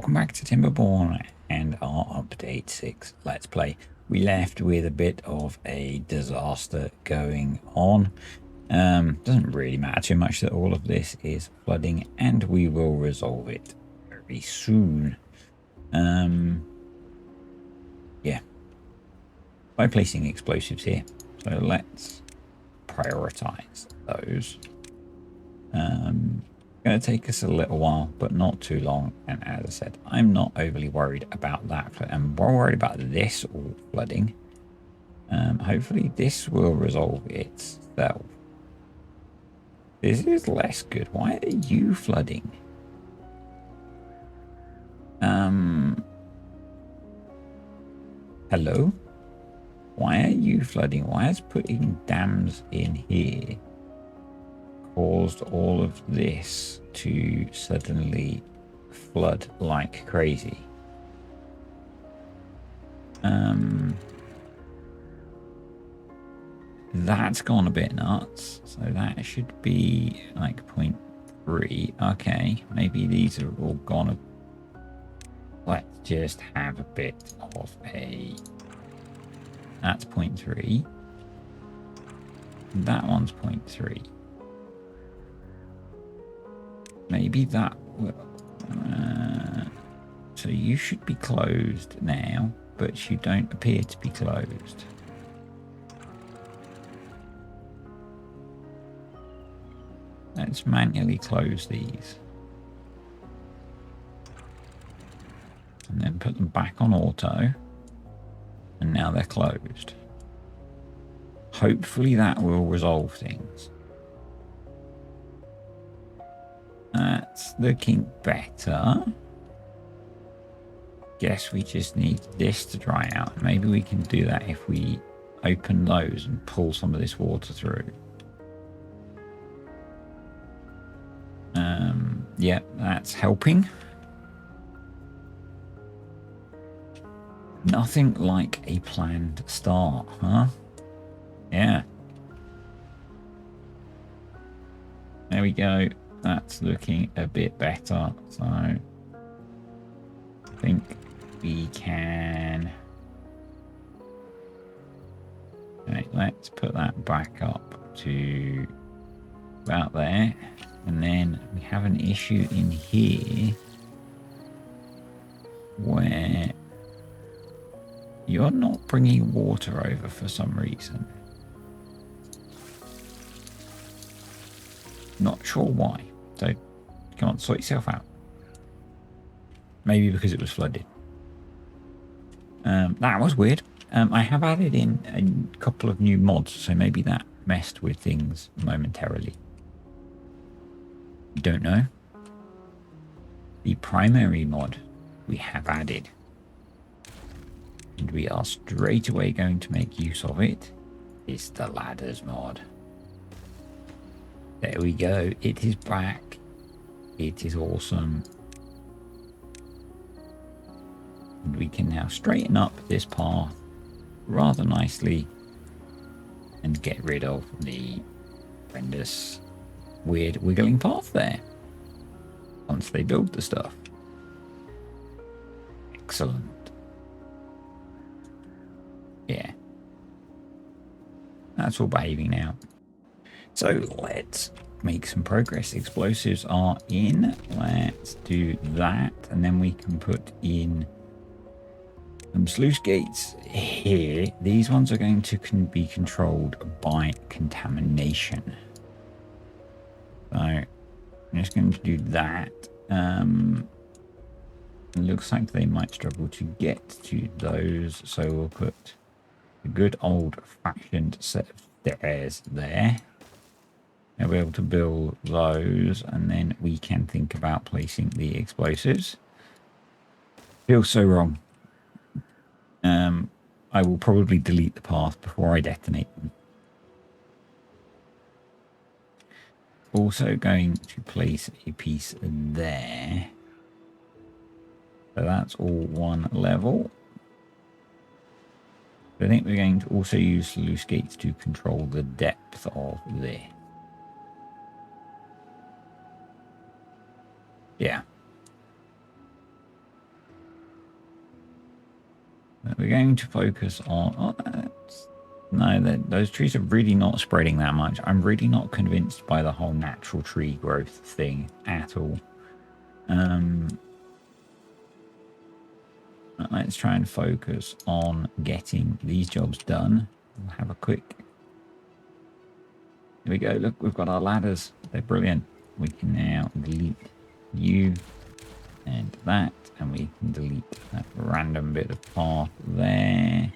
Welcome back to Timberborn and our update 6 Let's Play. We left with a bit of a disaster going on. Doesn't really matter too much that all of this is flooding, and we will resolve it very soon. Yeah, by placing explosives here. So let's prioritize those. Going to take us a little while, but not too long. And as I said, I'm not overly worried about that. I'm more worried about this all flooding. Hopefully this will resolve itself. This is less good. Why are you flooding? Hello? Why are you flooding? Why is putting dams in here caused all of this to suddenly flood like crazy? That's gone a bit nuts. So that should be like 0.3. Okay, maybe these are all gone. Let's just have a bit of a... That's 0.3. That one's 0.3. Maybe that will... so you should be closed now, but you don't appear to be closed. Let's manually close these. And then put them back on auto. And now they're closed. Hopefully that will resolve things. That's looking better. Guess we just need this to dry out. Maybe we can do that if we open those and pull some of this water through. Yeah, that's helping. Nothing like a planned start, huh? Yeah. There we go. That's looking a bit better. So I think we can... Okay, let's put that back up to about there. And then we have an issue in here where you're not bringing water over for some reason. Not sure why. So come on, sort yourself out. Maybe because it was flooded. That was weird. I have added in a couple of new mods, so maybe that messed with things momentarily. Don't know. The primary mod we have added, and we are straight away going to make use of it, is the ladders mod. There we go. It is back. It is awesome. And we can now straighten up this path rather nicely and get rid of the horrendous weird wiggling path there once they build the stuff. Excellent. Yeah, that's all behaving now. So let's make some progress. Explosives are in. Let's do that, and then we can put in some sluice gates here. These ones are going to be controlled by contamination. So I'm just going to do that. It looks like they might struggle to get to those, so we'll put a good old-fashioned set of stairs there. They'll be able to build those, and then we can think about placing the explosives. Feels so wrong. I will probably delete the path before I detonate them. Also going to place a piece there. So that's all one level. I think we're going to also use sluice gates to control the depth of this. Yeah. we're going to focus on... no, those trees are really not spreading that much. I'm really not convinced by the whole natural tree growth thing at all. Let's try and focus on getting these jobs done. We'll have a quick... Here we go. Look, we've got our ladders. They're brilliant. We can now delete you and that, and we can delete that random bit of path there.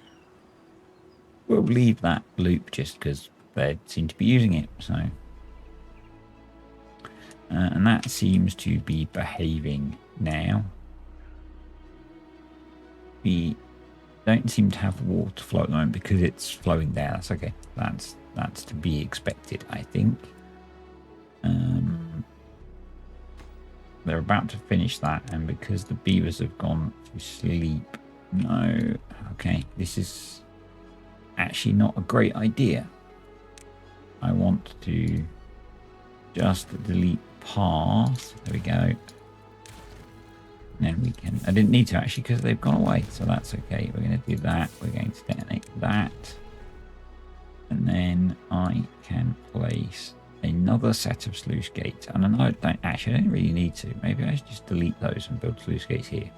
We'll leave that loop just because they seem to be using it. So, and that seems to be behaving now. We don't seem to have water flow at the moment because it's flowing there. That's okay. That's to be expected, I think. They're about to finish that, and because the beavers have gone to sleep. No. Okay, this is actually not a great idea. I want to just delete path. There we go. And then we can... I didn't need to actually because they've gone away, so that's okay. We're going to do that. We're going to detonate that. And then I can place another set of sluice gates. And I know I don't really need to. Maybe I should just delete those and build sluice gates here.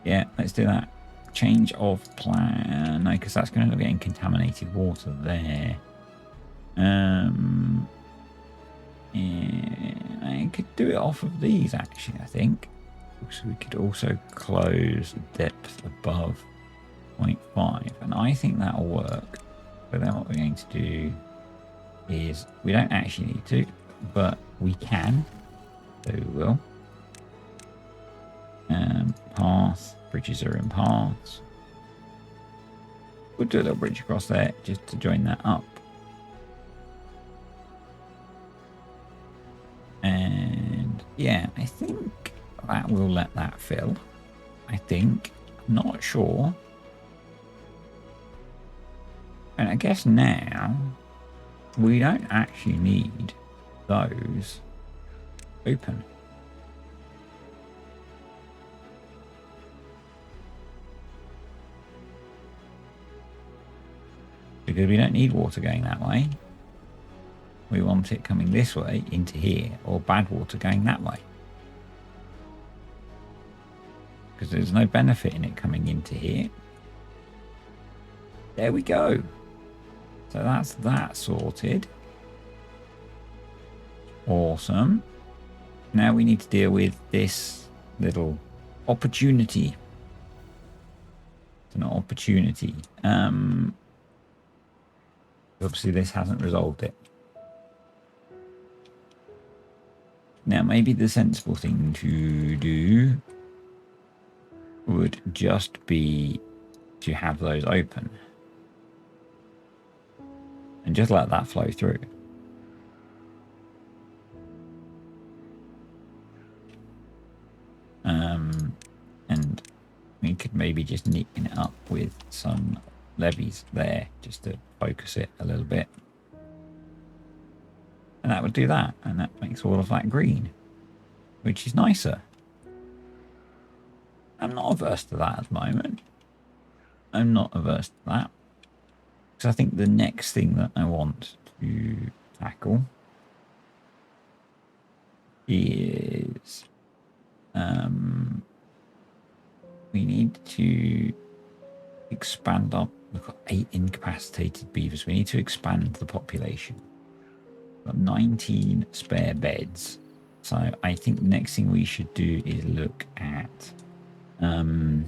Yeah, let's do that. Change of plan. No, because that's going to end up getting contaminated water there. And I could do it off of these, actually, I think. So we could also close depth above 0.5. And I think that'll work. But then what we're going to do is, we don't actually need to, but we can. So we will. Path. Bridges are in paths. We'll do a little bridge across there just to join that up. And yeah, I think that will let that fill. I think. I'm not sure. And I guess now we don't actually need those open. Because we don't need water going that way. We want it coming this way into here, or bad water going that way. Because there's no benefit in it coming into here. There we go. So that's that sorted. Awesome. Now we need to deal with this little opportunity. It's an opportunity. Obviously this hasn't resolved it. Now maybe the sensible thing to do would just be to have those open. And just let that flow through. And we could maybe just neaten it up with some levees there just to focus it a little bit. And that would do that. And that makes all of that green, which is nicer. I'm not averse to that at the moment. I'm not averse to that. Because I think the next thing that I want to tackle is we need to expand up. We've got 8 incapacitated beavers. We need to expand the population. We've got 19 spare beds. So I think the next thing we should do is look at a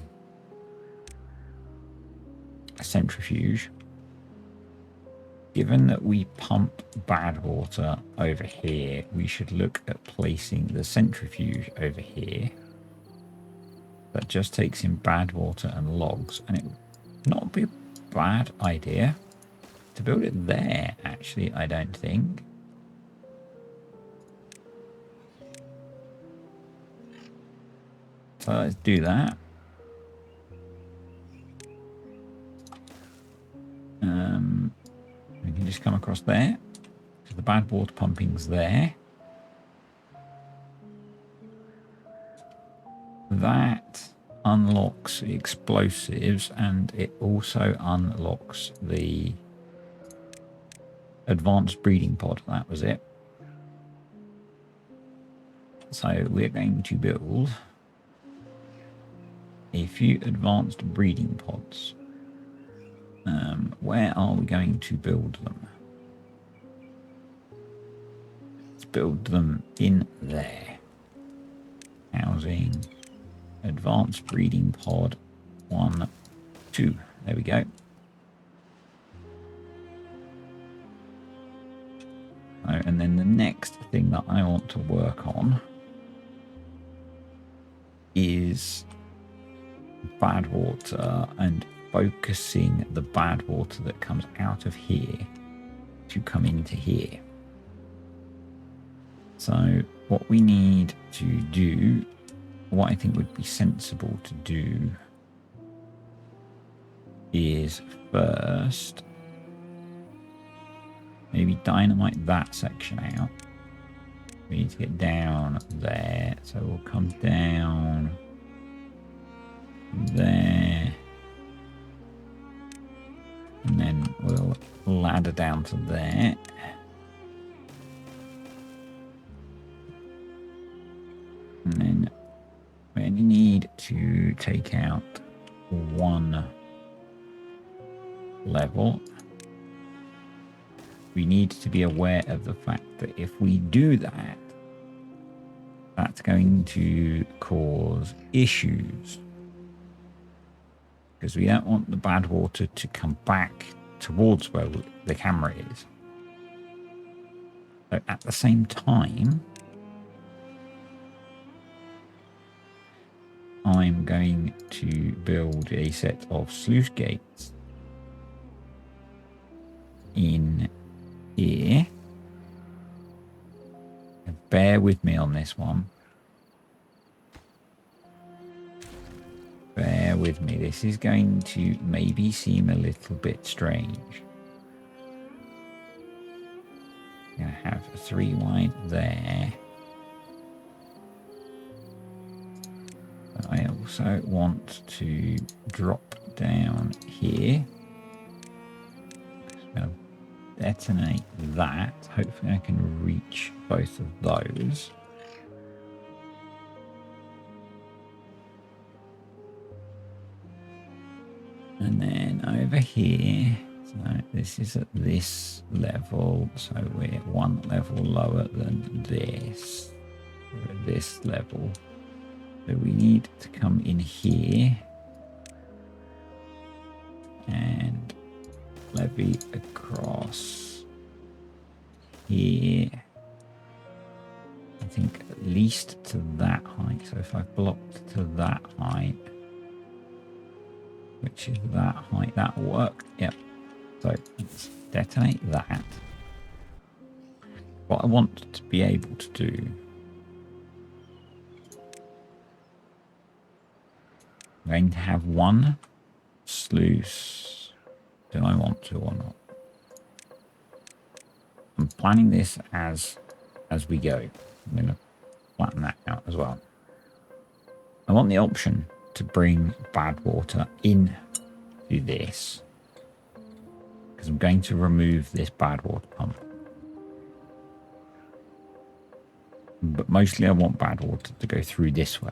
centrifuge. Given that we pump bad water over here, we should look at placing the centrifuge over here. That just takes in bad water and logs, and it would not be a bad idea to build it there, actually, I don't think. So let's do that. We can just come across there. So the bad water pumping's there. That unlocks explosives, and it also unlocks the advanced breeding pod. That was it. So we're going to build a few advanced breeding pods. Where are we going to build them? Let's build them in there. Housing, advanced breeding pod 1, 2. There we go. Oh, and then the next thing that I want to work on is bad water and focusing the bad water that comes out of here to come into here. So what we need to do, what I think would be sensible to do, is first maybe dynamite that section out. We need to get down there, so we'll come down there, and then we'll ladder down to there. And then we only need to take out one level. We need to be aware of the fact that if we do that, that's going to cause issues, because we don't want the bad water to come back towards where the camera is. So at the same time, I'm going to build a set of sluice gates in here. Bear with me on this one. Bear with me. This is going to maybe seem a little bit strange. I'm going to have 3 wide there. But I also want to drop down here. I'm going to detonate that. Hopefully I can reach both of those. And then over here, so this is at this level, so we're 1 level lower than this. We're at this level. So we need to come in here and levy across here. I think at least to that height. So if I blocked to that height, which is that height, that will work. Yep. So let's detonate that. What I want to be able to do, I'm going to have 1 sluice. Do I want to or not? I'm planning this as we go. I'm going to flatten that out as well. I want the option to bring bad water in to this, because I'm going to remove this bad water pump. But mostly I want bad water to go through this way.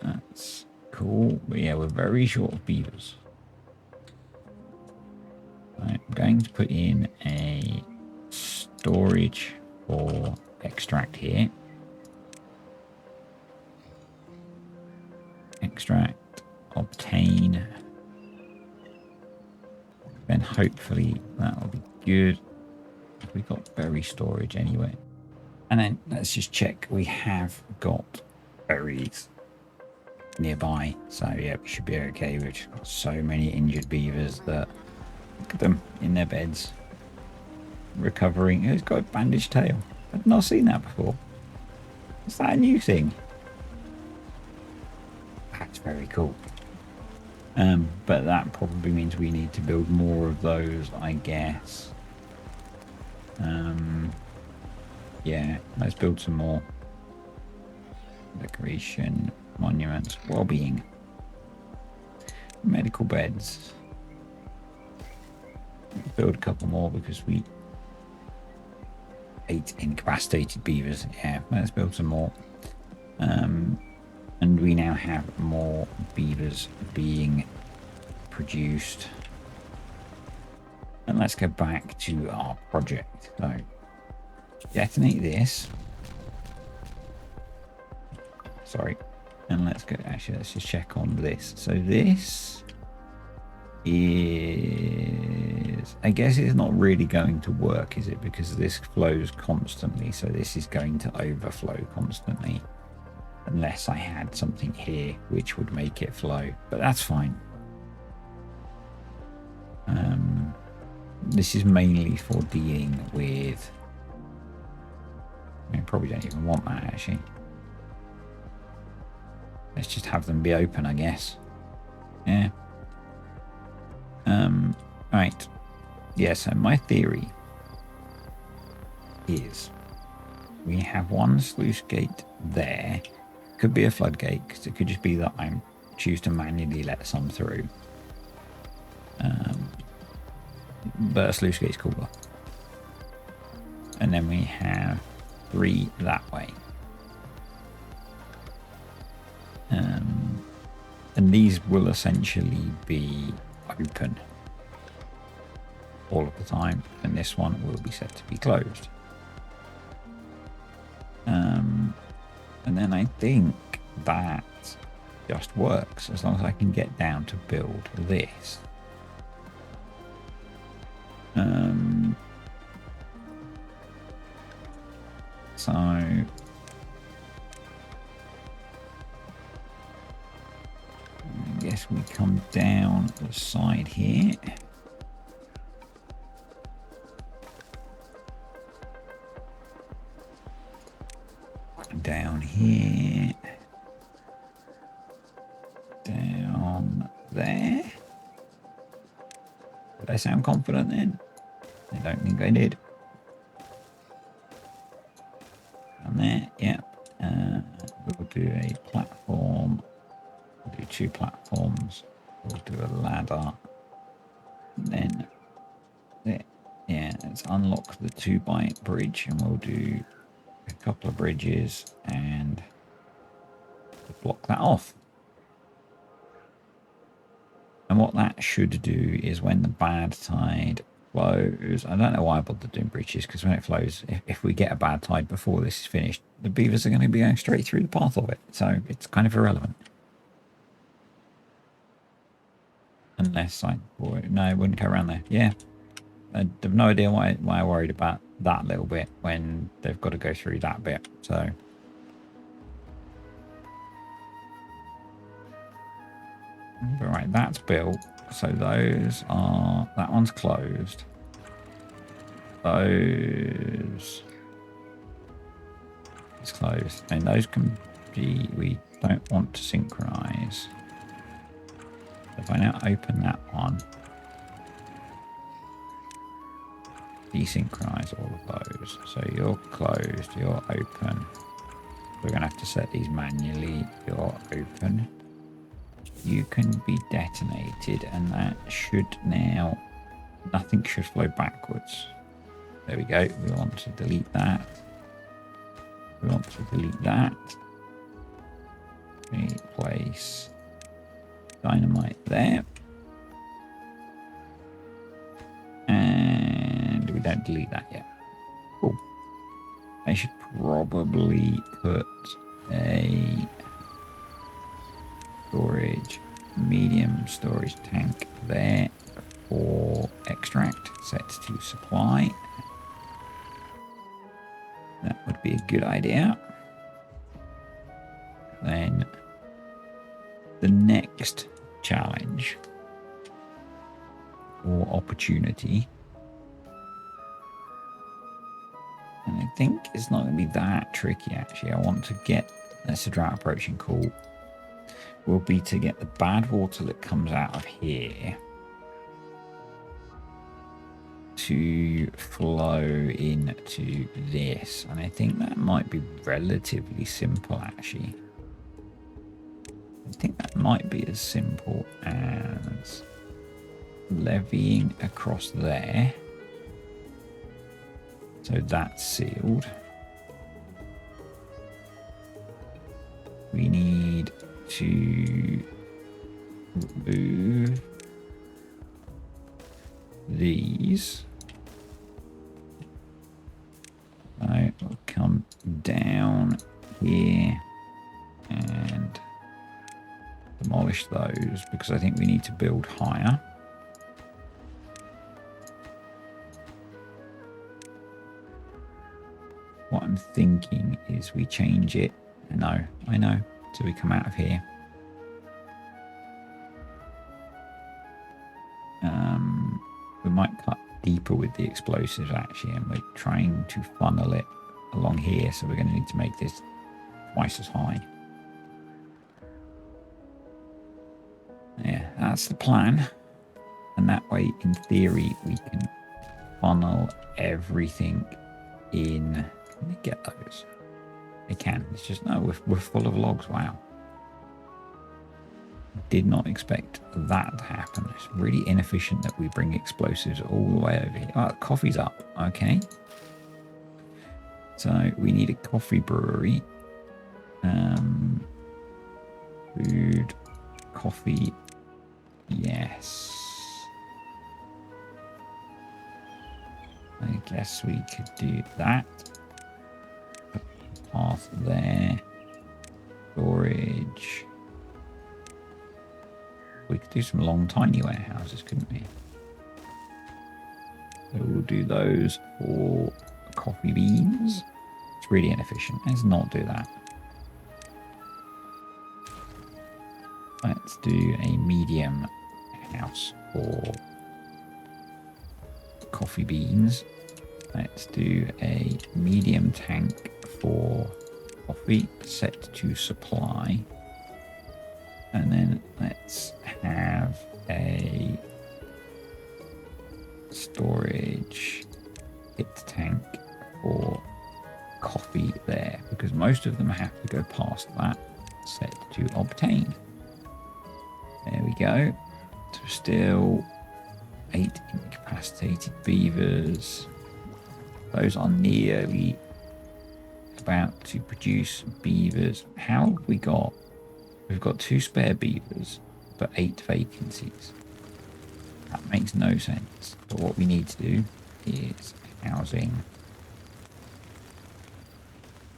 That's cool. But yeah, we're very short of beavers. I'm going to put in a storage for extract here. Extract, obtain. Then hopefully that will be good. We've got berry storage anyway. And then let's just check. We have got berries nearby. So yeah, we should be okay. We've just got so many injured beavers that, look at them in their beds, recovering. It's got a bandaged tail. I've not seen that before. Is that a new thing? That's very cool. But that probably means we need to build more of those, I guess. Yeah, let's build some more. Decoration, monuments, well-being, medical beds. Build a couple more because we 8 incapacitated beavers. Yeah, let's build some more. And we now have more beavers being produced. And let's go back to our project. So detonate this. Sorry. And let's go, actually, let's just check on this. So this is, I guess it's not really going to work, is it? Because this flows constantly. So this is going to overflow constantly. Unless I had something here which would make it flow. But that's fine. This is mainly for dealing with, I probably don't even want that actually. Let's just have them be open, I guess. Yeah. Right. Yeah, so my theory is we have one sluice gate there. Could be a floodgate, because it could just be that I choose to manually let some through. But a sluice gate's cooler. And then we have 3 that way. And these will essentially be open all of the time, and this one will be set to be closed. And then I think that just works as long as I can get down to build this. So I guess we come down the side here. Down here. Down there. Did I sound confident then? I don't think I did. Down there, yeah. We'll do a platform. We'll do 2 platforms. We'll do a ladder. And then, yeah, let's unlock the 2x bridge, and we'll do a couple of bridges and block that off. And what that should do is when the bad tide flows, I don't know why I bothered doing bridges, because when it flows, if we get a bad tide before this is finished, the beavers are going to be going straight through the path of it. So it's kind of irrelevant. Unless no, it wouldn't go around there. Yeah. I have no idea why I worried about that little bit when they've got to go through that bit. So but right, that's built. So those are, that one's closed. Those is closed, and those can be, we don't want to synchronize. If I now open that one, desynchronize all of those. So you're closed, you're open. We're going to have to set these manually. You're open. You can be detonated, and that should now, nothing should flow backwards. There we go. We want to delete that. We want to delete that. We place dynamite there. And we don't delete that yet. Cool. I should probably put a storage, medium storage tank there for extract, set to supply. That would be a good idea. Then the next challenge or opportunity, and I think it's not going to be that tricky actually. I want to get, that's a drought approaching, cool, will be to get the bad water that comes out of here to flow into this. And I think that might be relatively simple, actually. I think that might be as simple as levying across there. So that's sealed. We need to remove these. So we'll come down here and demolish those because I think we need to build higher. What I'm thinking is we change it. I know. So we come out of here. We might cut deeper with the explosives actually, and we're trying to funnel it along here. So we're going to need to make this twice as high. Yeah, that's the plan. And that way, in theory, we can funnel everything in. Let me get those. They can. It's just, no, we're full of logs. Wow. Did not expect that to happen. It's really inefficient that we bring explosives all the way over here. Oh, coffee's up. Okay. So we need a coffee brewery. Food, coffee. Yes. I guess we could do that. Path there. Storage. We could do some long, tiny warehouses, couldn't we? So we'll do those for coffee beans. It's really inefficient. Let's not do that. Let's do a medium house for coffee beans. Let's do a medium tank for coffee set to supply. And then let's have a storage pit tank for coffee there, because most of them have to go past that set to obtain. There we go. So still 8 incapacitated beavers. Those are nearly about to produce beavers. How have we got? We've got 2 spare beavers, but 8 vacancies. That makes no sense. But what we need to do is housing.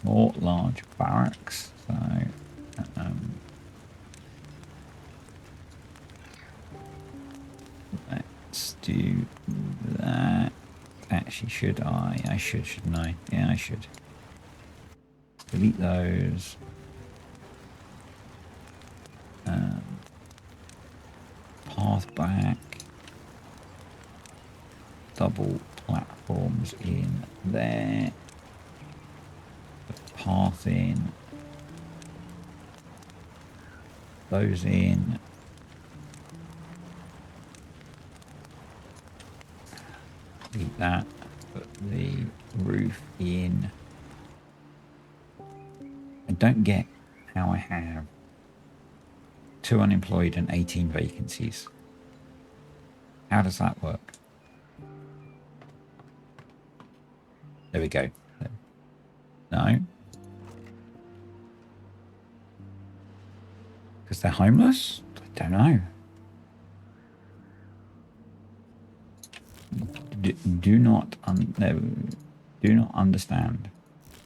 More large barracks. So, let's do that. Actually, should I? I should, shouldn't I? Yeah, I should. Delete those. Path back. Double platforms in there. Path in. Those in. Delete that. Put the roof in. I don't get how I have 2 unemployed and 18 vacancies. How does that work? There we go. No. Because they're homeless? I don't know. Do not understand.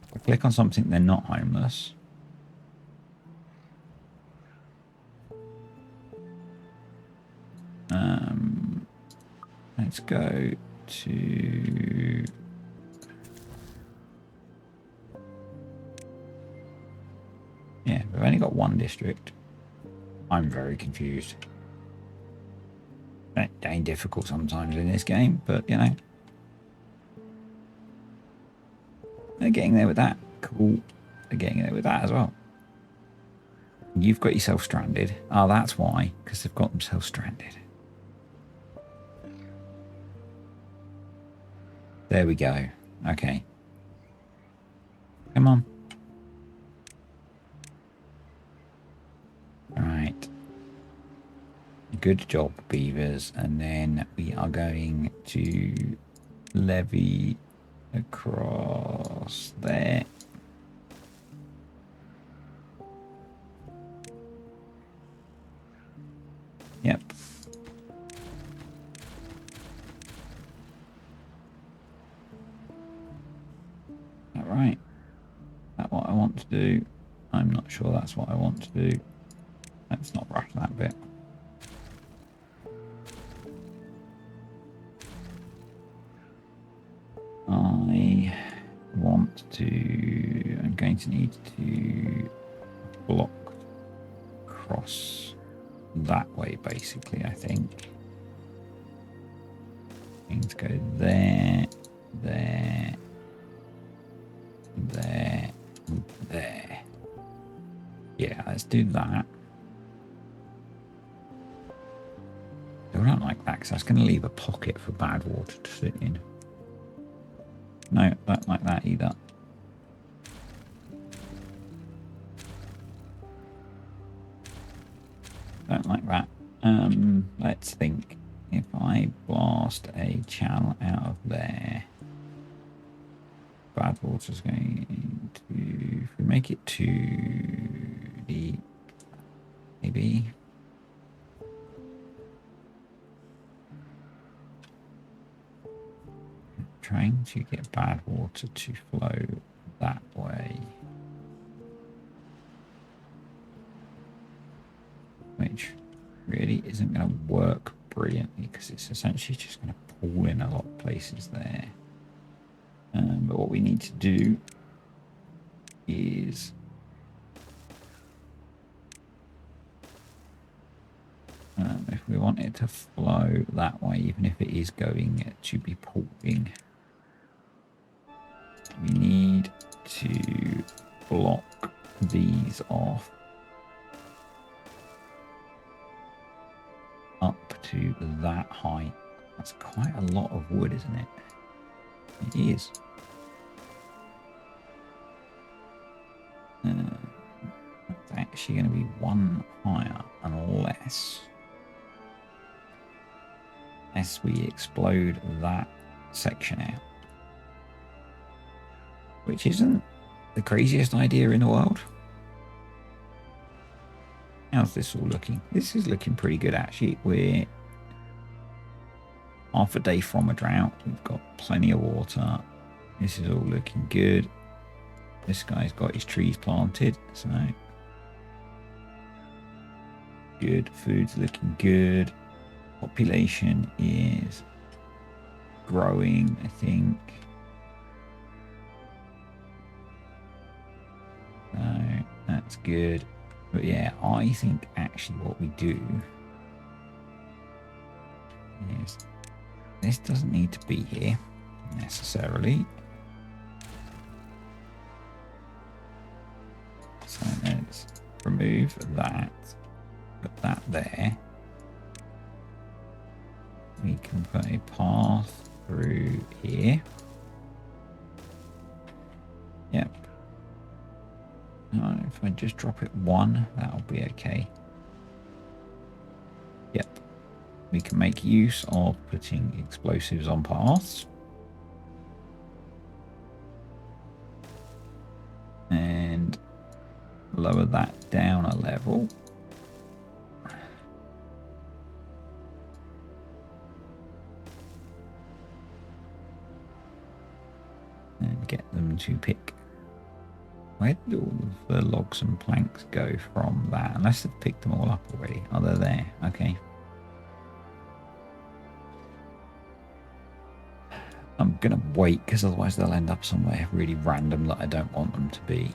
If I click on something, they're not homeless. Let's go to yeah, we've only got 1 district. I'm very confused. It ain't difficult sometimes in this game, but you know. They're getting there with that. Cool. They're getting there with that as well. You've got yourself stranded. Oh, that's why. Because they've got themselves stranded. There we go. Okay. Come on. All right. Good job, beavers. And then we are going to levy across there. Yep. All right. Is that what I want to do? I'm not sure that's what I want to do. Let's not rush that bit. I want to... I'm going to need to block across that way, basically, I think. Going to go there, there, there, there. Yeah, let's do that. I don't like that because that's going to leave a pocket for bad water to sit in. No, don't like that either. Don't like that. Let's think. If I blast a channel out of there, bad water's going to... If we make it too deep, maybe... Trying to get bad water to flow that way, which really isn't going to work brilliantly because it's essentially just going to pull in a lot of places there. But what we need to do is if we want it to flow that way, even if it is going to be pulling, we need to block these off up to that height. That's quite a lot of wood, isn't it? It is. It's actually going to be one higher unless we explode that section out. Which isn't the craziest idea in the world. How's this all looking? This is looking pretty good, actually. We're half a day from a drought. We've got plenty of water. This is all looking good. This guy's got his trees planted, so good. Food's looking good. Population is growing, I think. So that's good. But yeah, I think actually what we do is this doesn't need to be here necessarily. So let's remove that, put that there. We can put a path through here. Yep. If I just drop it one, that'll be okay. Yep. We can make use of putting explosives on paths. And lower that down a level. And get them to pick. Where did all of the logs and planks go from that? Unless they've picked them all up already. Oh, they're there. Okay. I'm going to wait because otherwise they'll end up somewhere really random that I don't want them to be.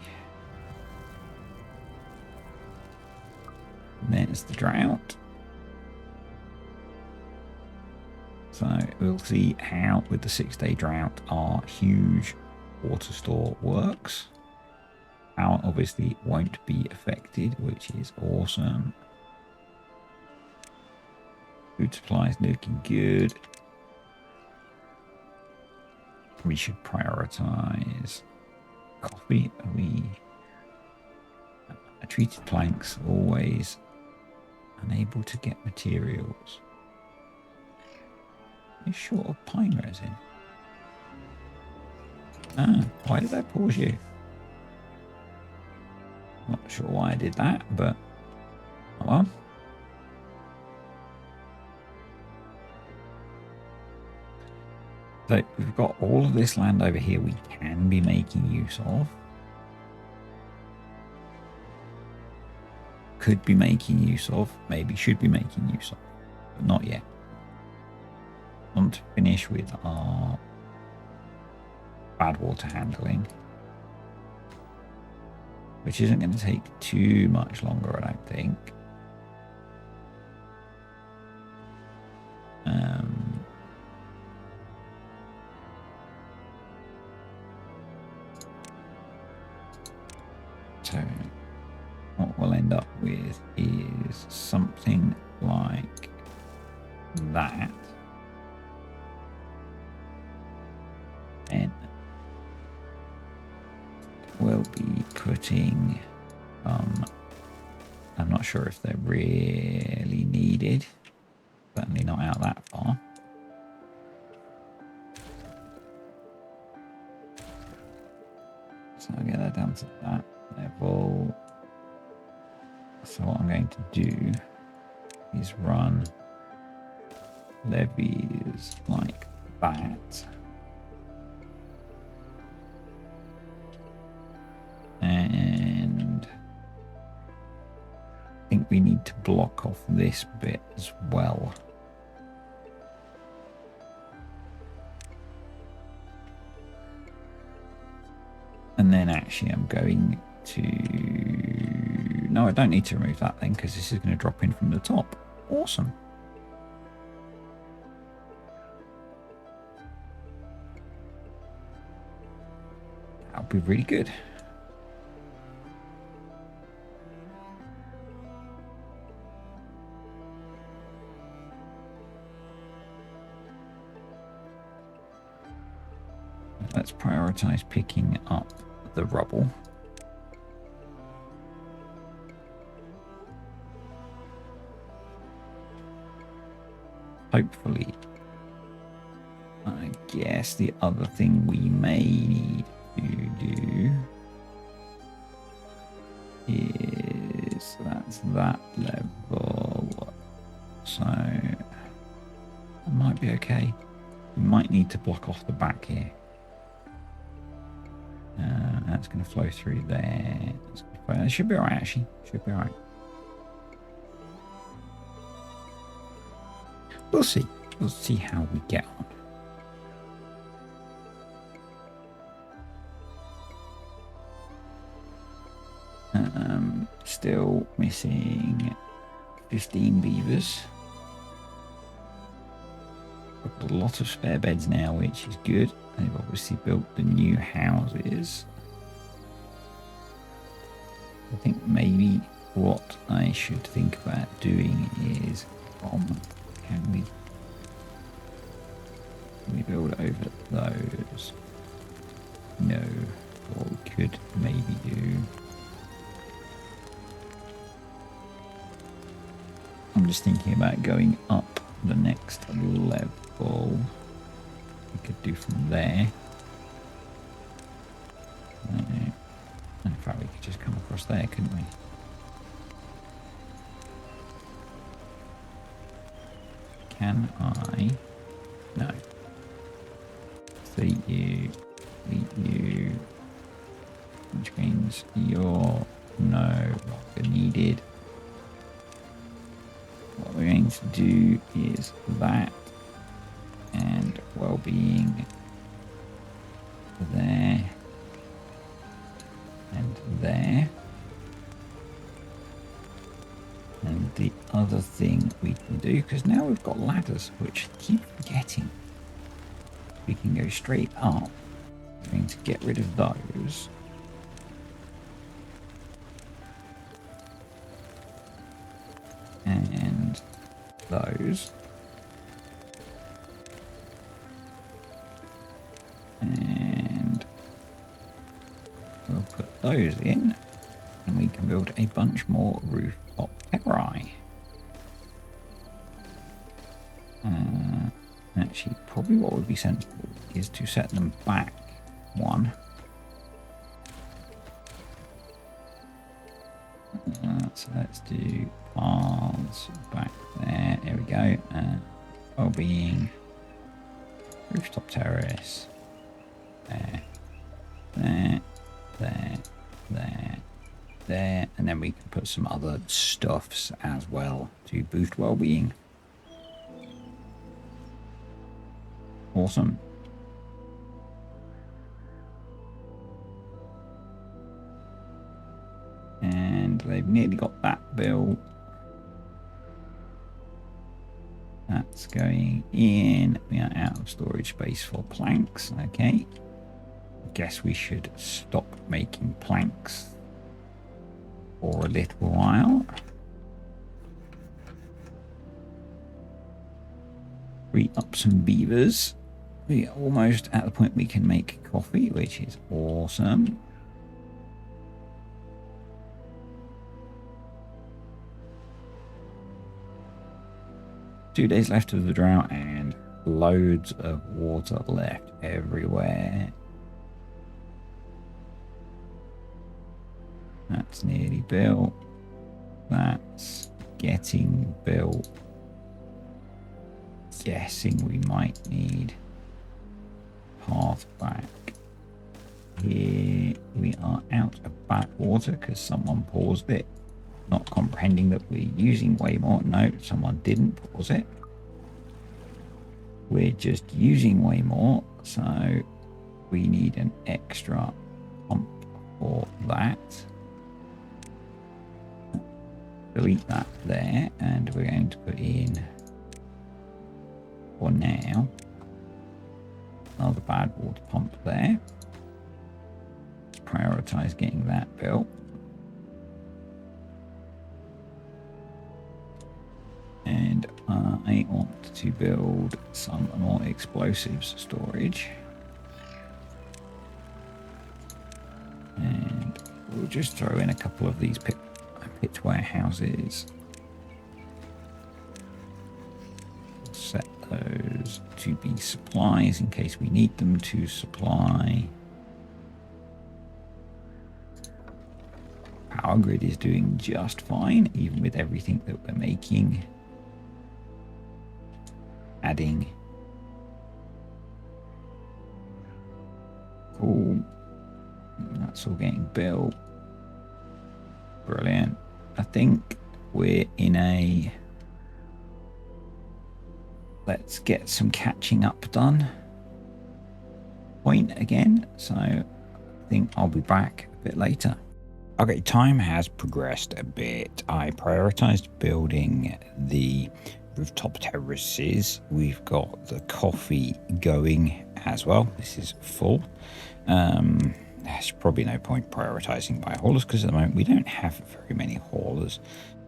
And there's the drought. So we'll see how with the 6-day drought our huge water store works. Power obviously won't be affected, which is awesome. Food supply is looking good. We should prioritize coffee. Treated planks, always unable to get materials. You're short of pine resin. Why did I pause you? Not sure why I did that, but oh well. So we've got all of this land over here we can be making use of. Could be making use of, maybe should be making use of, but not yet. Want to finish with our bad water handling, which isn't going to take too much longer, I don't think. So what we'll end up with is something like that. And we'll be putting I'm not sure if they're really needed, certainly not out that far. So I'll get that down to that level. So what I'm going to do is run levies like that. And I think we need to block off this bit as well. And then actually I'm going to... No, I don't need to remove that then because this is going to drop in from the top. Awesome. That'll be really good. Let's prioritize picking up the rubble. Hopefully, I guess the other thing we may need to do is that's that level. So it might be okay. We might need to block off the back here. That's going to flow through there. It should be alright, actually. Should be alright. We'll see. We'll see how we get on. Still missing 15 beavers. We've got a lot of spare beds now, which is good. They've obviously built the new houses. I think maybe what I should think about doing is can we build over those? No. What we could maybe do. I'm just thinking about going up the next level. We could do from there. In fact, we could just come across there, couldn't we? Can I? No. Delete you. Which means you're no longer needed. What we're going to do is that and well-being there and there. And the other thing we can do, because now we've got ladders, which I keep forgetting, we can go straight up. We're going to get rid of those. And those. And those in, and we can build a bunch more rooftop terrae. Actually, probably what would be sensible is to set them back one. So let's do paths back there. There we go. Well-being, rooftop terrace. There, there, there, there, there, and then we can put some other stuffs as well to boost well-being. Awesome. And they've nearly got that built. That's going in. We are out of storage space for planks. Okay. Guess we should stop making planks for a little while. Free up some beavers. We are almost at the point we can make coffee, which is awesome. Two days left of the drought and loads of water left everywhere. That's nearly built. That's getting built. Guessing we might need path back here. We are out of backwater because someone paused it, not comprehending that we're using way more. No, someone didn't pause it. We're just using way more, so we need an extra pump for that. Delete that there, and we're going to put in, for now, another bad water pump there. Let's prioritize getting that built. And I want to build some more explosives storage. And we'll just throw in a couple of these pit warehouses. Set those to be supplies in case we need them to supply. Power grid is doing just fine, even with everything that we're making. Adding. Cool. That's all getting built. Brilliant. I think we're in a let's get some catching up done point again. So I think I'll be back a bit later. Okay, time has progressed a bit. I prioritized building the rooftop terraces. We've got the coffee going as well. This is full. There's probably no point prioritizing by haulers because at the moment we don't have very many haulers,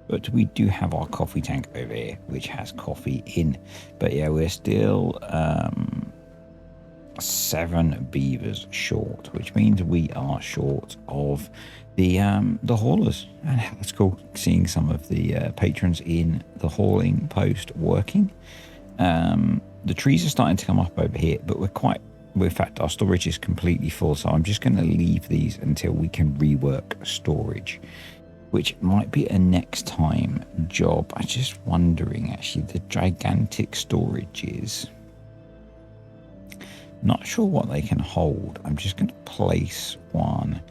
but we do have our coffee tank over here which has coffee in. But yeah, we're still 7 beavers short, which means we are short of the haulers. And that's cool seeing some of the patrons in the hauling post working. The trees are starting to come up over here, but in fact our storage is completely full, so I'm just going to leave these until we can rework storage, which might be a next time job. I'm just wondering, actually, the gigantic storages, not sure what they can hold. I'm just going to place one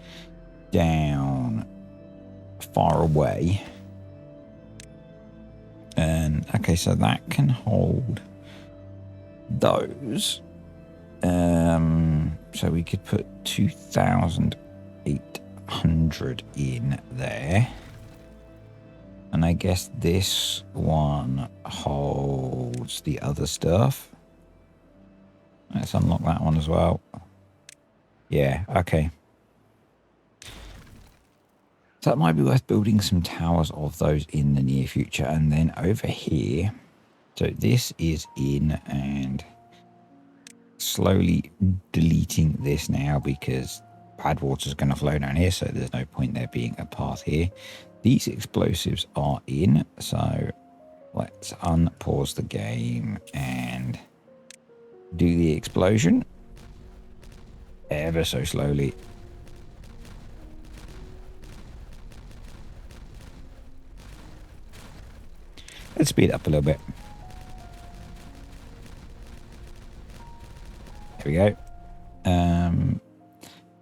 down far away, and okay, so that can hold those. So we could put 2,800 in there, and I guess this one holds the other stuff. Let's unlock that one as well. Yeah, okay. So that might be worth building some towers of those in the near future. And then over here, so this is in, and slowly deleting this now because bad water is going to flow down here, so there's no point there being a path here. These explosives are in, so let's unpause the game and do the explosion ever so slowly. Let's speed up a little bit. There we go.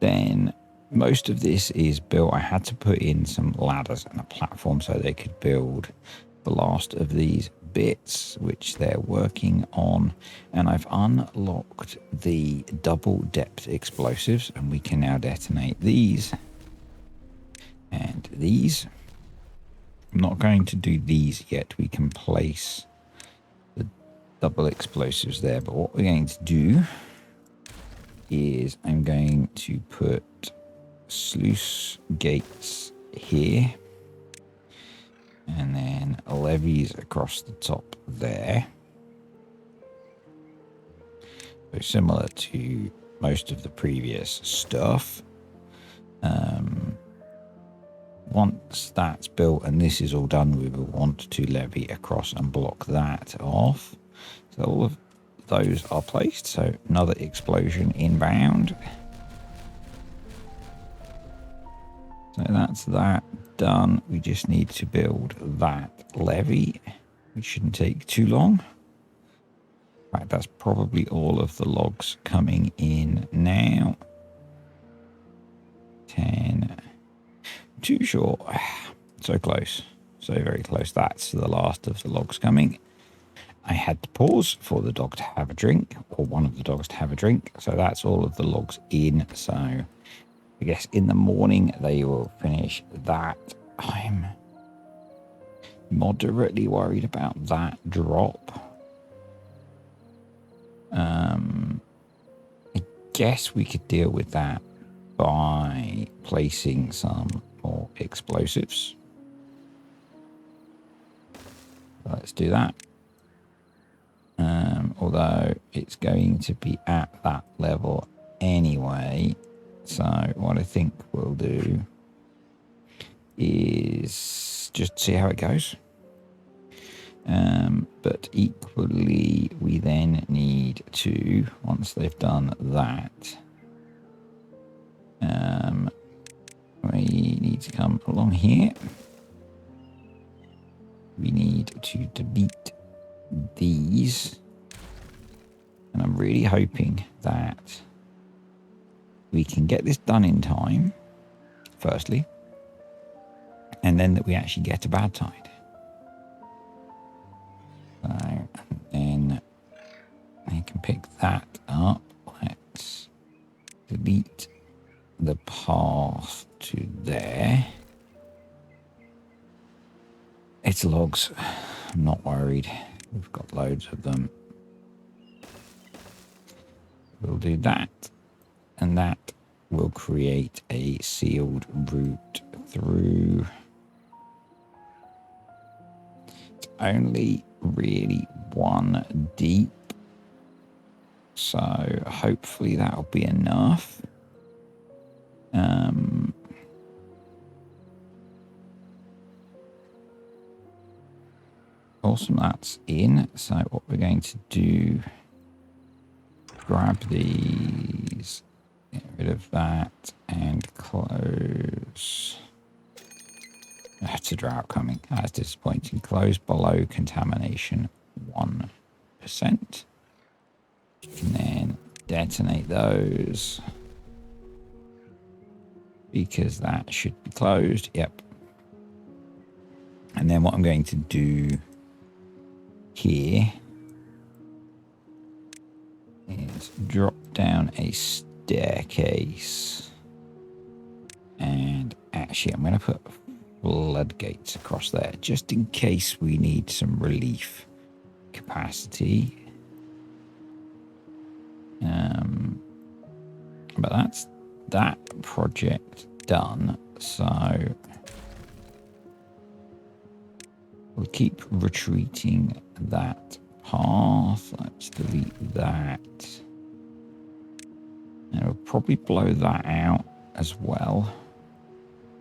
Then most of this is built. I had to put in some ladders and a platform so they could build the last of these bits, which they're working on. And I've unlocked the double depth explosives, and we can now detonate these and these. I'm not going to do these yet. We can place the double explosives there, but what we're going to do is I'm going to put sluice gates here and then levees across the top there. So similar to most of the previous stuff. Once that's built and this is all done, we will want to levy across and block that off. So all of those are placed. So another explosion inbound. So that's that done. We just need to build that levee, which shouldn't take too long. In fact, that's probably all of the logs coming in now. 10. Too short. So close. So very close. That's the last of the logs coming. I had to pause for the dog to have a drink, or one of the dogs to have a drink. So that's all of the logs in. So I guess in the morning they will finish that. I'm moderately worried about that drop. I guess we could deal with that by placing some more explosives. Let's do that. Although it's going to be at that level anyway. So what I think we'll do is just see how it goes. But equally, we then need to, once they've done that, we need to come along here. We need to delete these. And I'm really hoping that we can get this done in time, firstly, and then that we actually get a bad tide. So, and then I can pick that up. Let's delete the path to there. It's logs. I'm not worried. We've got loads of them. We'll do that. And that will create a sealed route through. It's only really one deep. So hopefully that'll be enough. Awesome, that's in. So what we're going to do, grab these, get rid of that, and close. That's a drought coming. That's disappointing. Close below contamination 1%. You can then detonate those, because that should be closed. Yep. And then what I'm going to do here is drop down a staircase, and actually I'm going to put floodgates across there just in case we need some relief capacity. But that's that project done. So we'll keep retreating that path. Let's delete that. And we'll probably blow that out as well.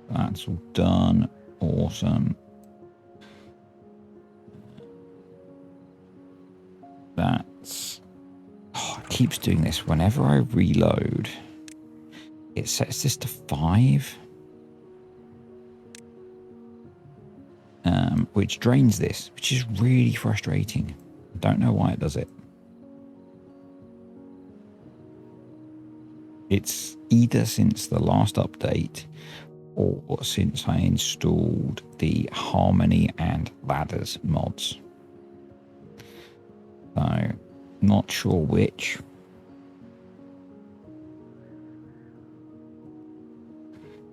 That's all done. Awesome. That's... Oh, it keeps doing this. Whenever I reload, it sets this to 5. Which drains this, which is really frustrating. I don't know why it does it. It's either since the last update or since I installed the Harmony and Ladders mods. So, not sure which.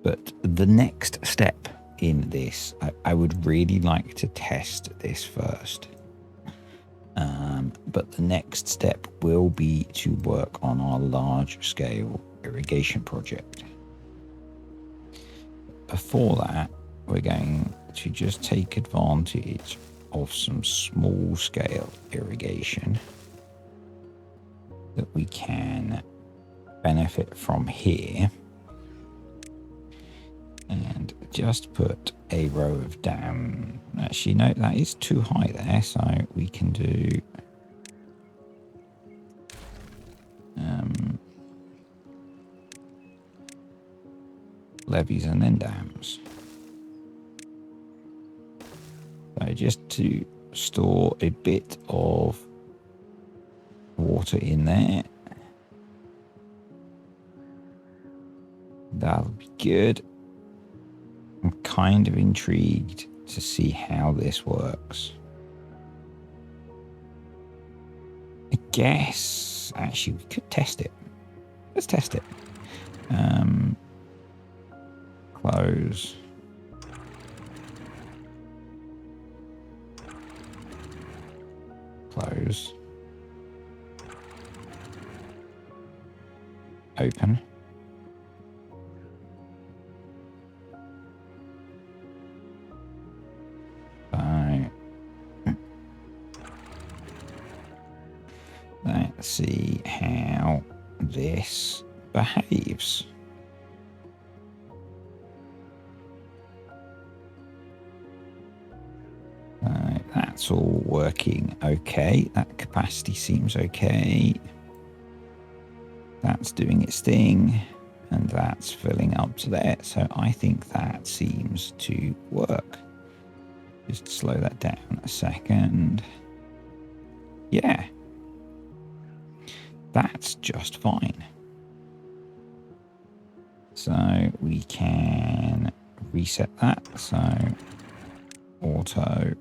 But the next step in this, I would really like to test this first. But the next step will be to work on our large-scale irrigation project. Before that, we're going to just take advantage of some small-scale irrigation that we can benefit from here. And just put a row of dam. Actually, no, that is too high there, so we can do levees and then dams. So just to store a bit of water in there. That'll be good. I'm kind of intrigued to see how this works. I guess, actually, we could test it. Let's test it. Close. Close. Open. Let's see how this behaves. That's all working okay. That capacity seems okay. That's doing its thing, and that's filling up to there. So I think that seems to work. Just slow that down a second. Yeah. That's just fine. So we can reset that. So auto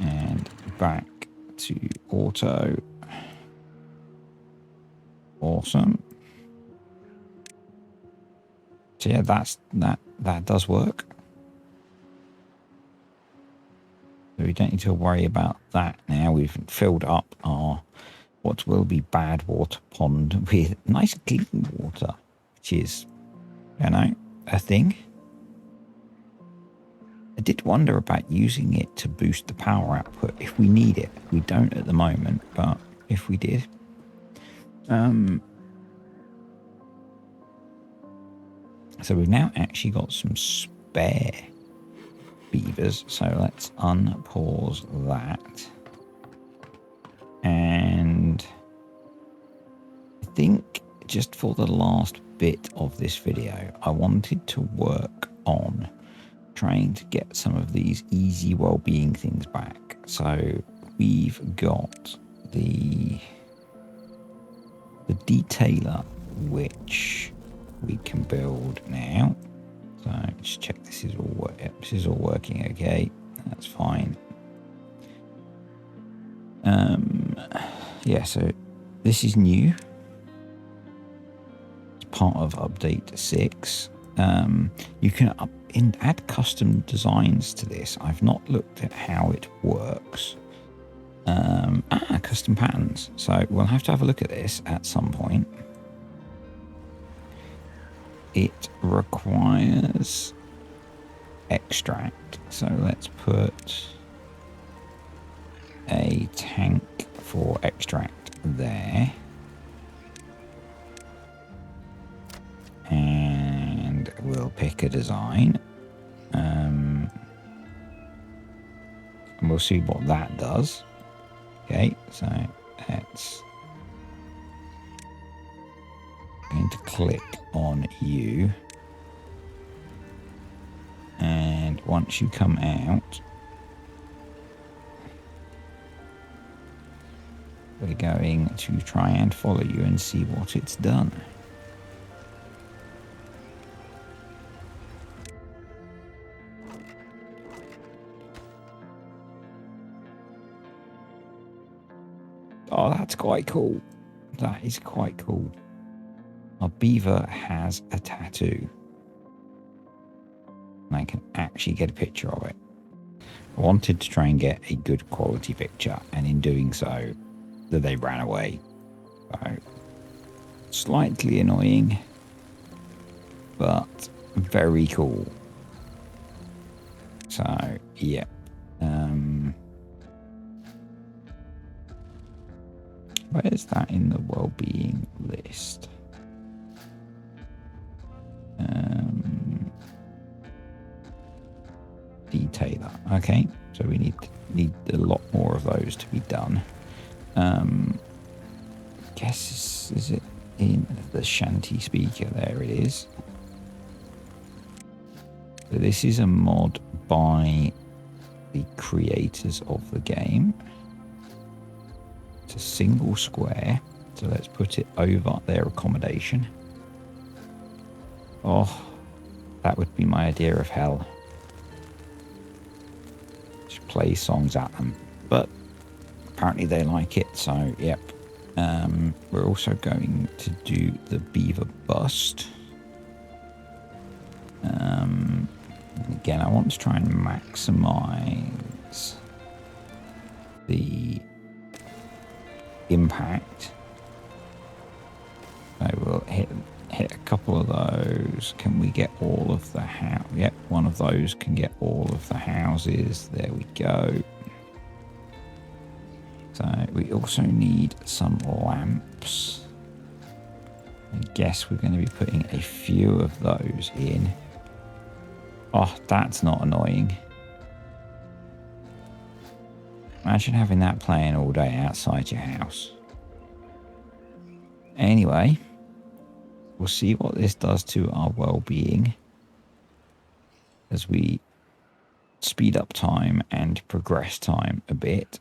and back to auto. Awesome. So yeah, that does work. So we don't need to worry about that now. We've filled up our what will be bad water pond with nice clean water, which is, you know, a thing. I did wonder about using it to boost the power output if we need it. We don't at the moment, but if we did. So we've now actually got some spare beavers, so let's unpause that. And I think just for the last bit of this video, I wanted to work on trying to get some of these easy well-being things back. So we've got the detailer, which we can build now. So just check this is all working okay. That's fine. Yeah, so this is new. It's part of update 6. You can add custom designs to this. I've not looked at how it works. Custom patterns. So we'll have to have a look at this at some point. It requires extract. So let's put a tank for extract there. we'll pick a design. And we'll see what that does. Okay, so let's going to click on you. And once you come out, we're going to try and follow you and see what it's done. Oh, that's quite cool. That is quite cool. Our beaver has a tattoo. And I can actually get a picture of it. I wanted to try and get a good quality picture, and in doing so, they ran away. So, slightly annoying, but very cool. So, yeah. Where's that in the well-being list? Detailer. Okay, so we need a lot more of those to be done. Guess is it in the shanty speaker? There it is. So this is a mod by the creators of the game. It's a single square, so let's put it over their accommodation. Oh, that would be my idea of hell. Just play songs at them, but apparently they like it, so yep. We're also going to do the beaver bust. Again, I want to try and maximize the impact. I will hit a couple of those. Can we get all of the house? Yep, one of those can get all of the houses. There we go. So we also need some lamps. I guess we're going to be putting a few of those in. Oh, that's not annoying. Imagine having that playing all day outside your house. Anyway, we'll see what this does to our well-being as we speed up time and progress time a bit.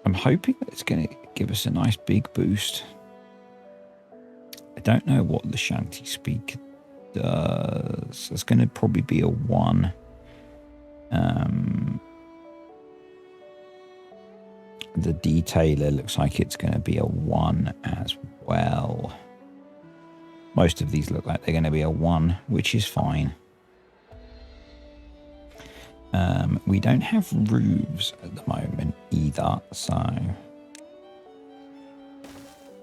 I'm hoping that it's going to give us a nice big boost. I don't know what the shanty speaker does. It's going to probably be a 1. The detailer looks like it's going to be a 1 as well. Most of these look like they're going to be a 1, which is fine. We don't have roofs at the moment either, so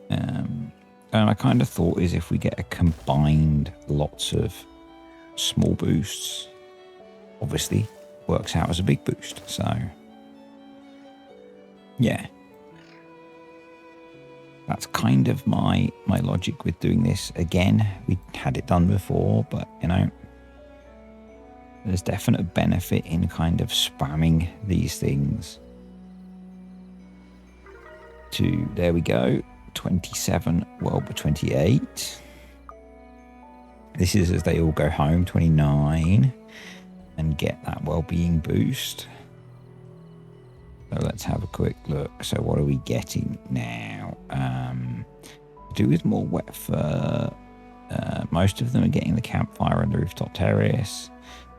and I kind of thought is if we get a combined lots of small boosts, obviously works out as a big boost. So yeah, that's kind of my logic with doing this. Again, we had it done before, but you know, there's definite benefit in kind of spamming these things to, there we go, 27, well, but 28. This is as they all go home, 29, and get that well-being boost. So let's have a quick look. So what are we getting now? Do with more wet fur. Most of them are getting the campfire and the rooftop terrace.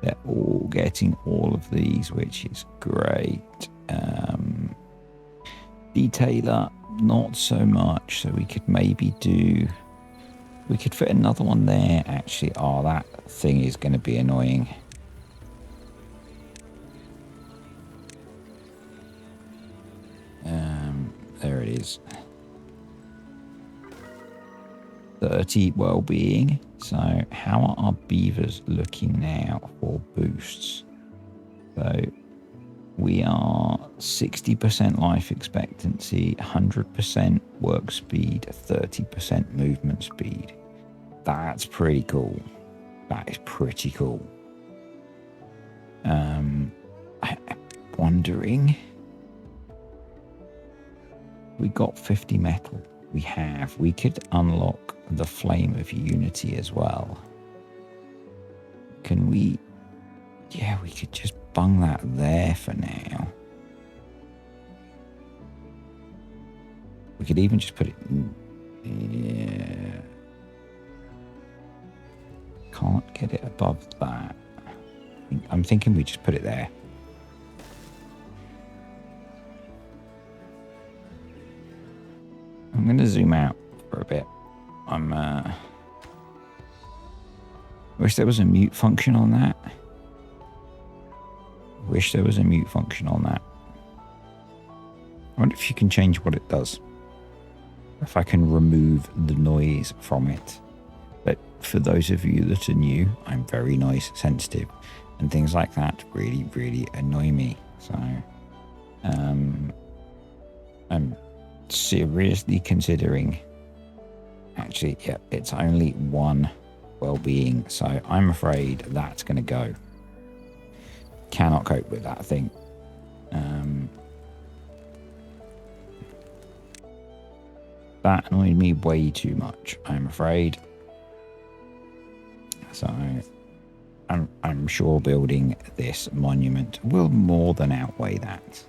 They're all getting all of these, which is great. Detailer, not so much. So we could maybe do... We could fit another one there, actually. Oh, that thing is going to be annoying. There it is. 30 well-being. So how are our beavers looking now for boosts? So We are 60% life expectancy, 100% work speed, 30% movement speed. That's pretty cool. That is pretty cool. I'm wondering. We got 50 metal. We could unlock the Flame of Unity as well. Can we? Yeah, we could just bung that there for now. We could even just put it in. Yeah. Can't get it above that. I'm thinking we just put it there. I'm going to zoom out for a bit. Wish there was a mute function on that. I wonder if you can change what it does. If I can remove the noise from it. But for those of you that are new, I'm very noise sensitive. And things like that really, really annoy me. So, I'm seriously considering. Actually, yeah, it's only one well-being. So I'm afraid that's going to go. Cannot cope with that thing. That annoyed me way too much, I'm afraid. So I'm sure building this monument will more than outweigh that.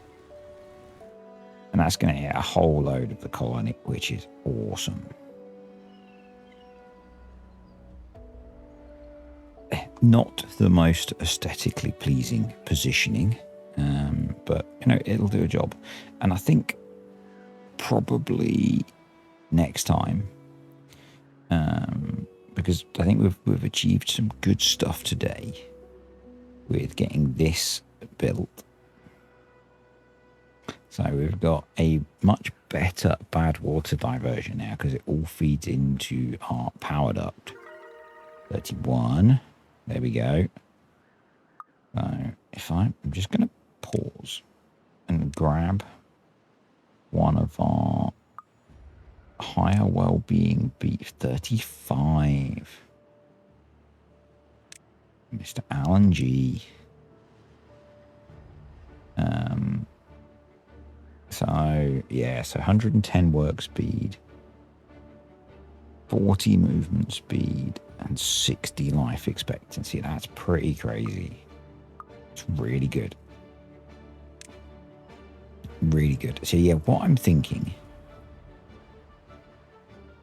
And that's going to hit a whole load of the colony, which is awesome. Not the most aesthetically pleasing positioning, but it'll do a job. And I think probably next time, because I think we've achieved some good stuff today with getting this built. So we've got a much better bad water diversion now because it all feeds into our power duct. 31. There we go. So if I'm just going to pause and grab one of our higher well-being beef. 35. Mr. Alan G. So 110 work speed, 40 movement speed, and 60 life expectancy. That's pretty crazy. It's really good. Really good. So yeah, what I'm thinking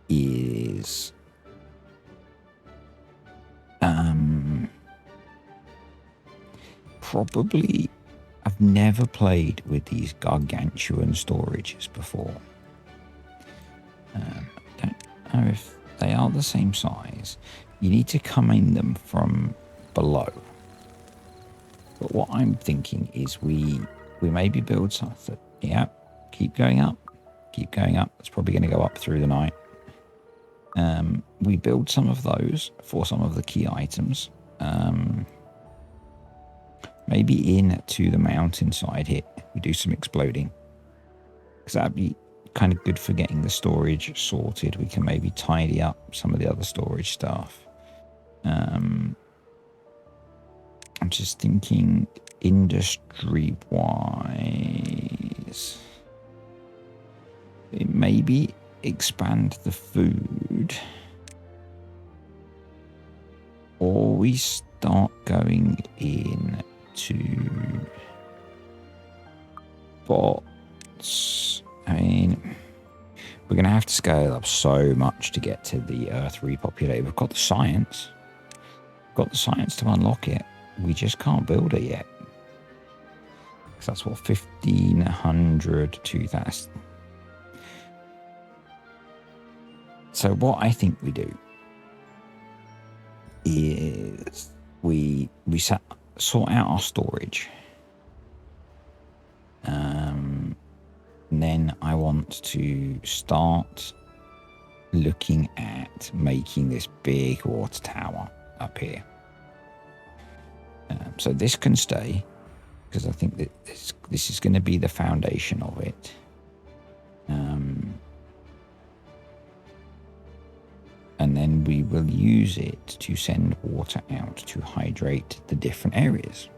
is probably I've never played with these gargantuan storages before. I don't know if they are the same size. You need to come in them from below. But what I'm thinking is we maybe build something. Yeah, keep going up. Keep going up. It's probably going to go up through the night. We build some of those for some of the key items. Maybe into the mountainside here. We do some exploding. Because that'd be kind of good for getting the storage sorted. We can maybe tidy up some of the other storage stuff. I'm just thinking industry-wise. Maybe expand the food. Or we start going in to bots. I mean, we're going to have to scale up so much to get to the Earth repopulated. We've got the science. We've got the science to unlock it. We just can't build it yet. Because that's what, 1,500, 2,000. So what I think we do is we sort out our storage. Then I want to start looking at making this big water tower up here. So this can stay. because I think that this is going to be the foundation of it. And then we will use it to send water out to hydrate the different areas.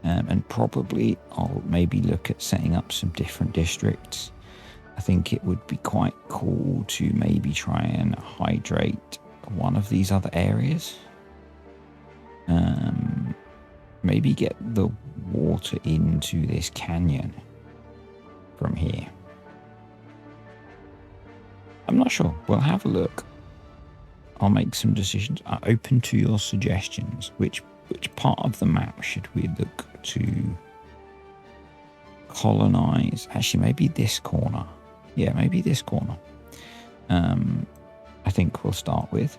And probably I'll maybe look at setting up some different districts. I think it would be quite cool to maybe try and hydrate one of these other areas. Maybe get the water into this canyon from here. I'm not sure. We'll have a look. I'll make some decisions. I'm open to your suggestions. Which part of the map should we look to colonize? Actually, maybe this corner. Yeah, maybe this corner. I think we'll start with.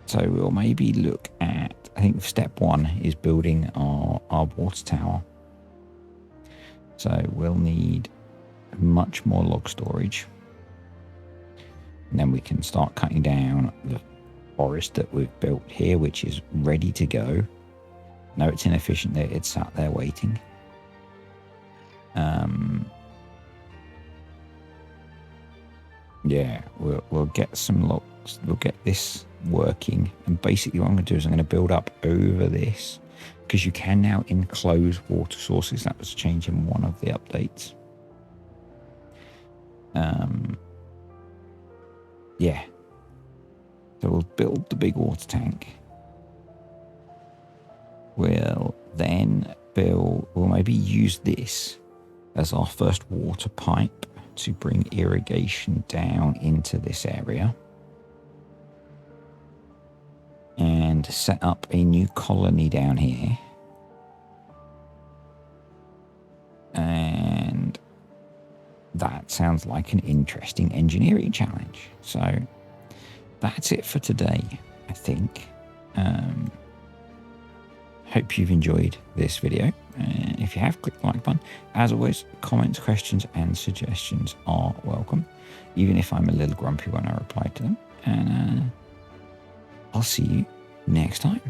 So we'll maybe look at, I think step 1 is building our water tower. So we'll need much more log storage. And then we can start cutting down the forest that we've built here, which is ready to go. No, it's inefficient there. It's sat there waiting. Yeah, we'll get some logs. We'll get this working. And basically what I'm going to do is I'm going to build up over this, because you can now enclose water sources. That was a change in one of the updates. Yeah. So we'll build the big water tank. We'll then we'll maybe use this as our first water pipe to bring irrigation down into this area. And set up a new colony down here. And that sounds like an interesting engineering challenge. So that's it for today, I think. Hope you've enjoyed this video. If you have, click the like button. As always, comments, questions, and suggestions are welcome, even if I'm a little grumpy when I reply to them. And I'll see you next time.